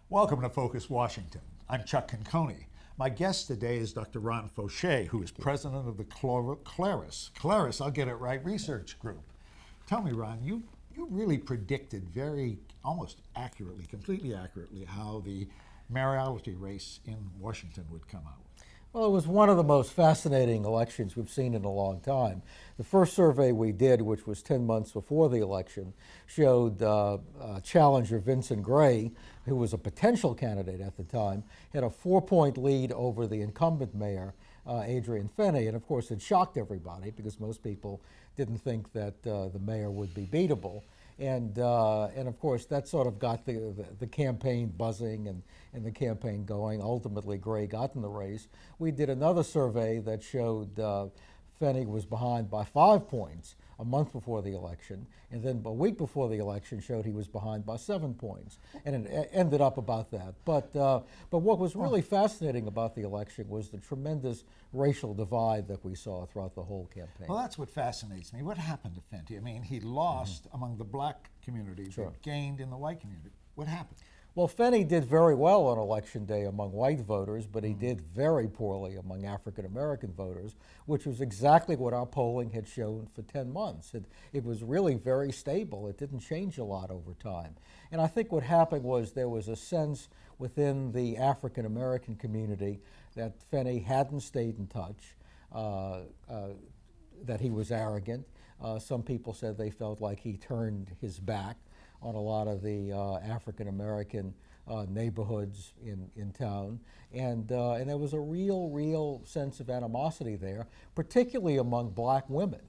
Welcome to Focus Washington. I'm Chuck Conconi. My guest today is Dr. Ron Faucheaux, who is president of the Clarus, I'll get it right, Research Group. Tell me, Ron, you really predicted almost accurately, completely accurately, how the mayoralty race in Washington would come out. Well, it was one of the most fascinating elections we've seen in a long time. The first survey we did, which was 10 months before the election, showed challenger Vincent Gray, who was a potential candidate at the time, had a 4-point lead over the incumbent mayor, Adrian Fenny. And of course, it shocked everybody because most people didn't think that the mayor would be beatable. And of course, that sort of got the campaign buzzing and the campaign going. Ultimately, Gray got in the race. We did another survey that showed Fenny was behind by 5 points a month before the election, and then a week before the election showed he was behind by 7 points, and it ended up about that. But what was really fascinating about the election was the tremendous racial divide that we saw throughout the whole campaign. Well, that's what fascinates me. What happened to Fenty? I mean, he lost among the black community, but gained in the white community. What happened? Well, Fenny did very well on Election Day among white voters, but he did very poorly among African-American voters, which was exactly what our polling had shown for 10 months. It was really very stable. It didn't change a lot over time. And I think what happened was there was a sense within the African-American community that Fenny hadn't stayed in touch, that he was arrogant. Some people said they felt like he turned his back on a lot of the African-American neighborhoods in town. And there was a real sense of animosity there, particularly among black women.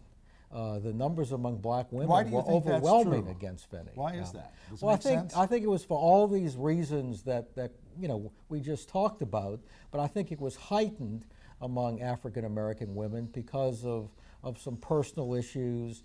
The numbers among black women were overwhelming against Fenny. Why is that? Does it well, make sense? I think it was for all these reasons that we just talked about, but I think it was heightened among African-American women because of some personal issues.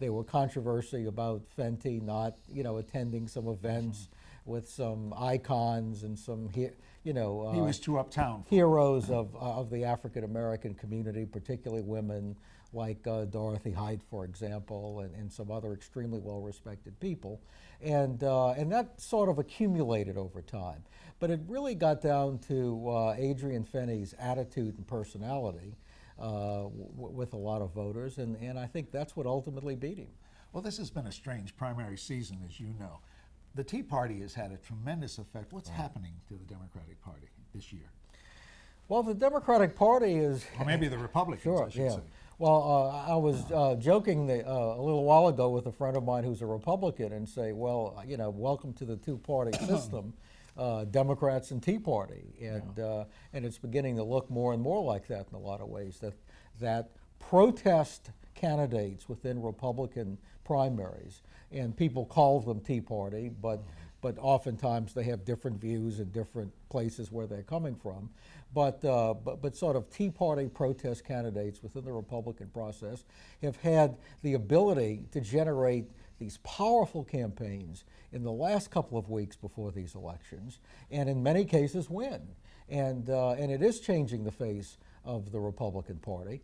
There were controversy about Fenty not, attending some events with some icons and some, he was too uptown. Heroes of the African-American community, particularly women like Dorothy Height, for example, and some other extremely well-respected people. And that sort of accumulated over time. But it really got down to Adrian Fenny's attitude and personality with a lot of voters, and I think that's what ultimately beat him. Well, this has been a strange primary season, as you know. The Tea Party has had a tremendous effect. What's happening to the Democratic Party this year? Well, the Democratic Party is... Or maybe the Republicans, I should say. Well, I was joking a little while ago with a friend of mine who's a Republican and say, well, welcome to the two-party system. Democrats and Tea Party, and it's beginning to look more and more like that in a lot of ways. That protest candidates within Republican primaries, and people call them Tea Party, but oftentimes they have different views in different places where they're coming from. But sort of Tea Party protest candidates within the Republican process have had the ability to generate these powerful campaigns in the last couple of weeks before these elections, and in many cases win. And it is changing the face of the Republican Party.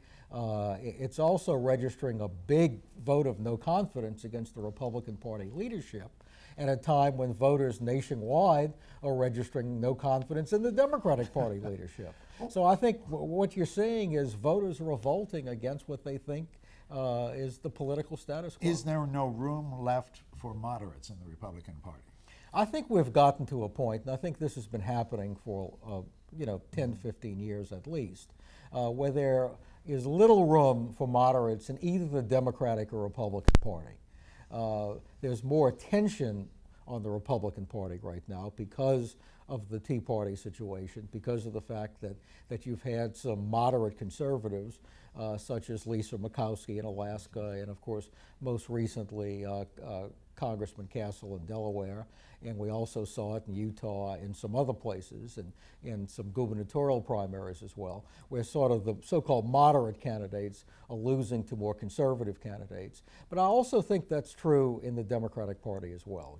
It's also registering a big vote of no confidence against the Republican Party leadership at a time when voters nationwide are registering no confidence in the Democratic Party leadership. So I think what you're seeing is voters revolting against what they think is the political status quo. Is there no room left for moderates in the Republican Party? I think we've gotten to a point, and I think this has been happening for 10, 15 years at least, where there is little room for moderates in either the Democratic or Republican Party. There's more attention on the Republican Party right now because of the Tea Party situation, because of the fact that you've had some moderate conservatives such as Lisa Murkowski in Alaska, and of course most recently Congressman Castle in Delaware, and we also saw it in Utah and some other places, and in some gubernatorial primaries as well, where sort of the so-called moderate candidates are losing to more conservative candidates. But I also think that's true in the Democratic Party as well.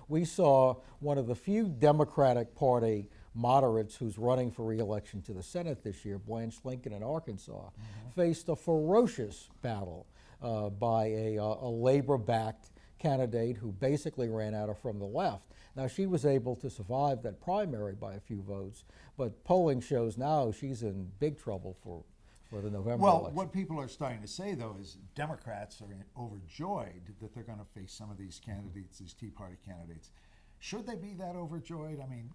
We saw one of the few Democratic Party moderates who's running for re-election to the Senate this year, Blanche Lincoln in Arkansas, faced a ferocious battle by a labor-backed candidate who basically ran at her from the left. Now, she was able to survive that primary by a few votes, but polling shows now she's in big trouble for the November Well, election. what people are starting to say, though, is Democrats are overjoyed that they're going to face some of these candidates, these Tea Party candidates. Should they be that overjoyed? I mean,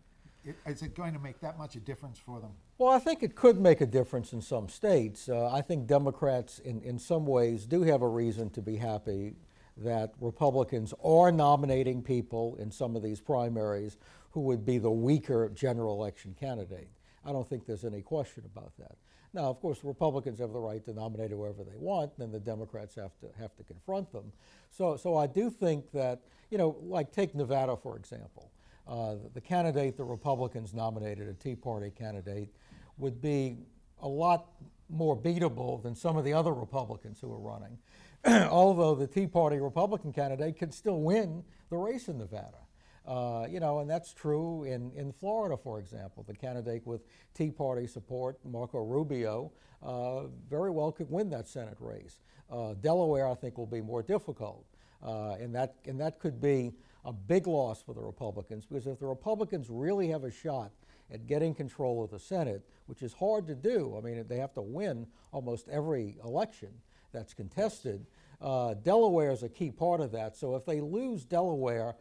is it going to make that much a difference for them? Well, I think it could make a difference in some states. I think Democrats, in some ways, do have a reason to be happy that Republicans are nominating people in some of these primaries who would be the weaker general election candidate. I don't think there's any question about that. Now, of course, Republicans have the right to nominate whoever they want, and the Democrats have to confront them. So I do think that, you know, like take Nevada, for example. The candidate the Republicans nominated, a Tea Party candidate, would be a lot more beatable than some of the other Republicans who are running, although the Tea Party Republican candidate could still win the race in Nevada. You know, and that's true in Florida, for example. The candidate with Tea Party support, Marco Rubio, very well could win that Senate race. Delaware, I think, will be more difficult, and that could be a big loss for the Republicans, because if the Republicans really have a shot at getting control of the Senate, which is hard to do, I mean, they have to win almost every election that's contested. Delaware is a key part of that, so if they lose Delaware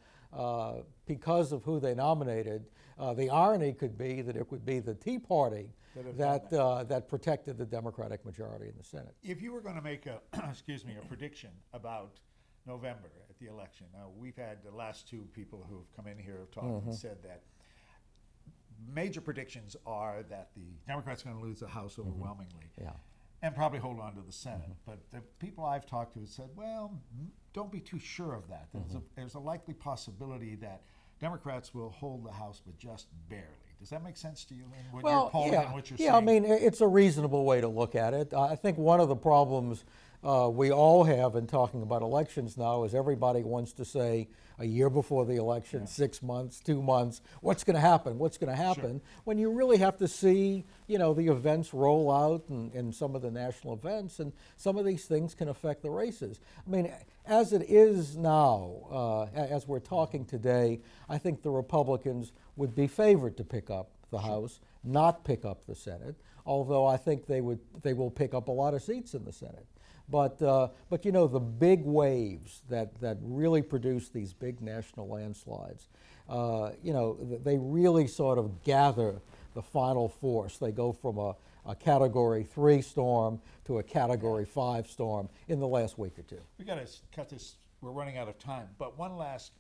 because of who they nominated, the irony could be that it would be the Tea Party that protected the Democratic majority in the Senate. If you were going to make a, excuse me, a prediction about November at the election, now we've had the last two people who have come in here have talked and said that major predictions are that the Democrats are going to lose the House overwhelmingly. Yeah. And probably hold on to the Senate. But the people I've talked to have said, well, don't be too sure of that. There's a likely possibility that Democrats will hold the House, but just barely. Does that make sense to you when you're polling and what you're saying? Yeah, I mean, it's a reasonable way to look at it. I think one of the problems we all have in talking about elections now is everybody wants to say a year before the election, 6 months, 2 months, what's going to happen, what's going to happen, when you really have to see, you know, the events roll out and some of the national events, and some of these things can affect the races. I mean, as it is now, as we're talking today, I think the Republicans would be favored to pick up the House, not pick up the Senate, although I think they will pick up a lot of seats in the Senate. But you know, the big waves that really produce these big national landslides, you know, they really sort of gather the final force. They go from a Category 3 storm to a Category 5 storm in the last week or two. We got to cut this. We're running out of time. But one last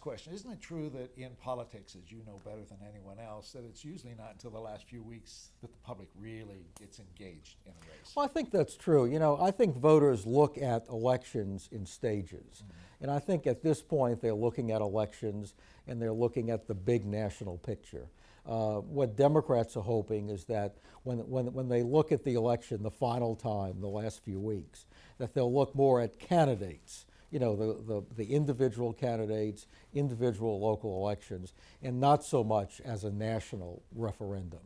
question. Isn't it true that in politics, as you know better than anyone else, that it's usually not until the last few weeks that the public really gets engaged in a race? Well, I think that's true. You know, I think voters look at elections in stages. And I think at this point they're looking at elections and they're looking at the big national picture. What Democrats are hoping is that when they look at the election the final time, the last few weeks, that they'll look more at candidates, you know, the individual candidates, individual local elections, and not so much as a national referendum.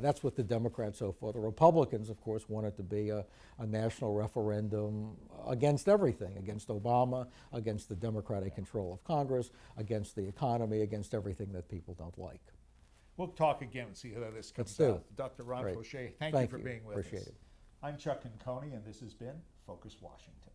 That's what the Democrats hope for. The Republicans, of course, want it to be a national referendum against everything, against Obama, against the Democratic control of Congress, against the economy, against everything that people don't like. We'll talk again and see how this comes Let's out. Dr. Ron Faucheux, thank you for being with us. Appreciate it. I'm Chuck Conconi, and this has been Focus Washington.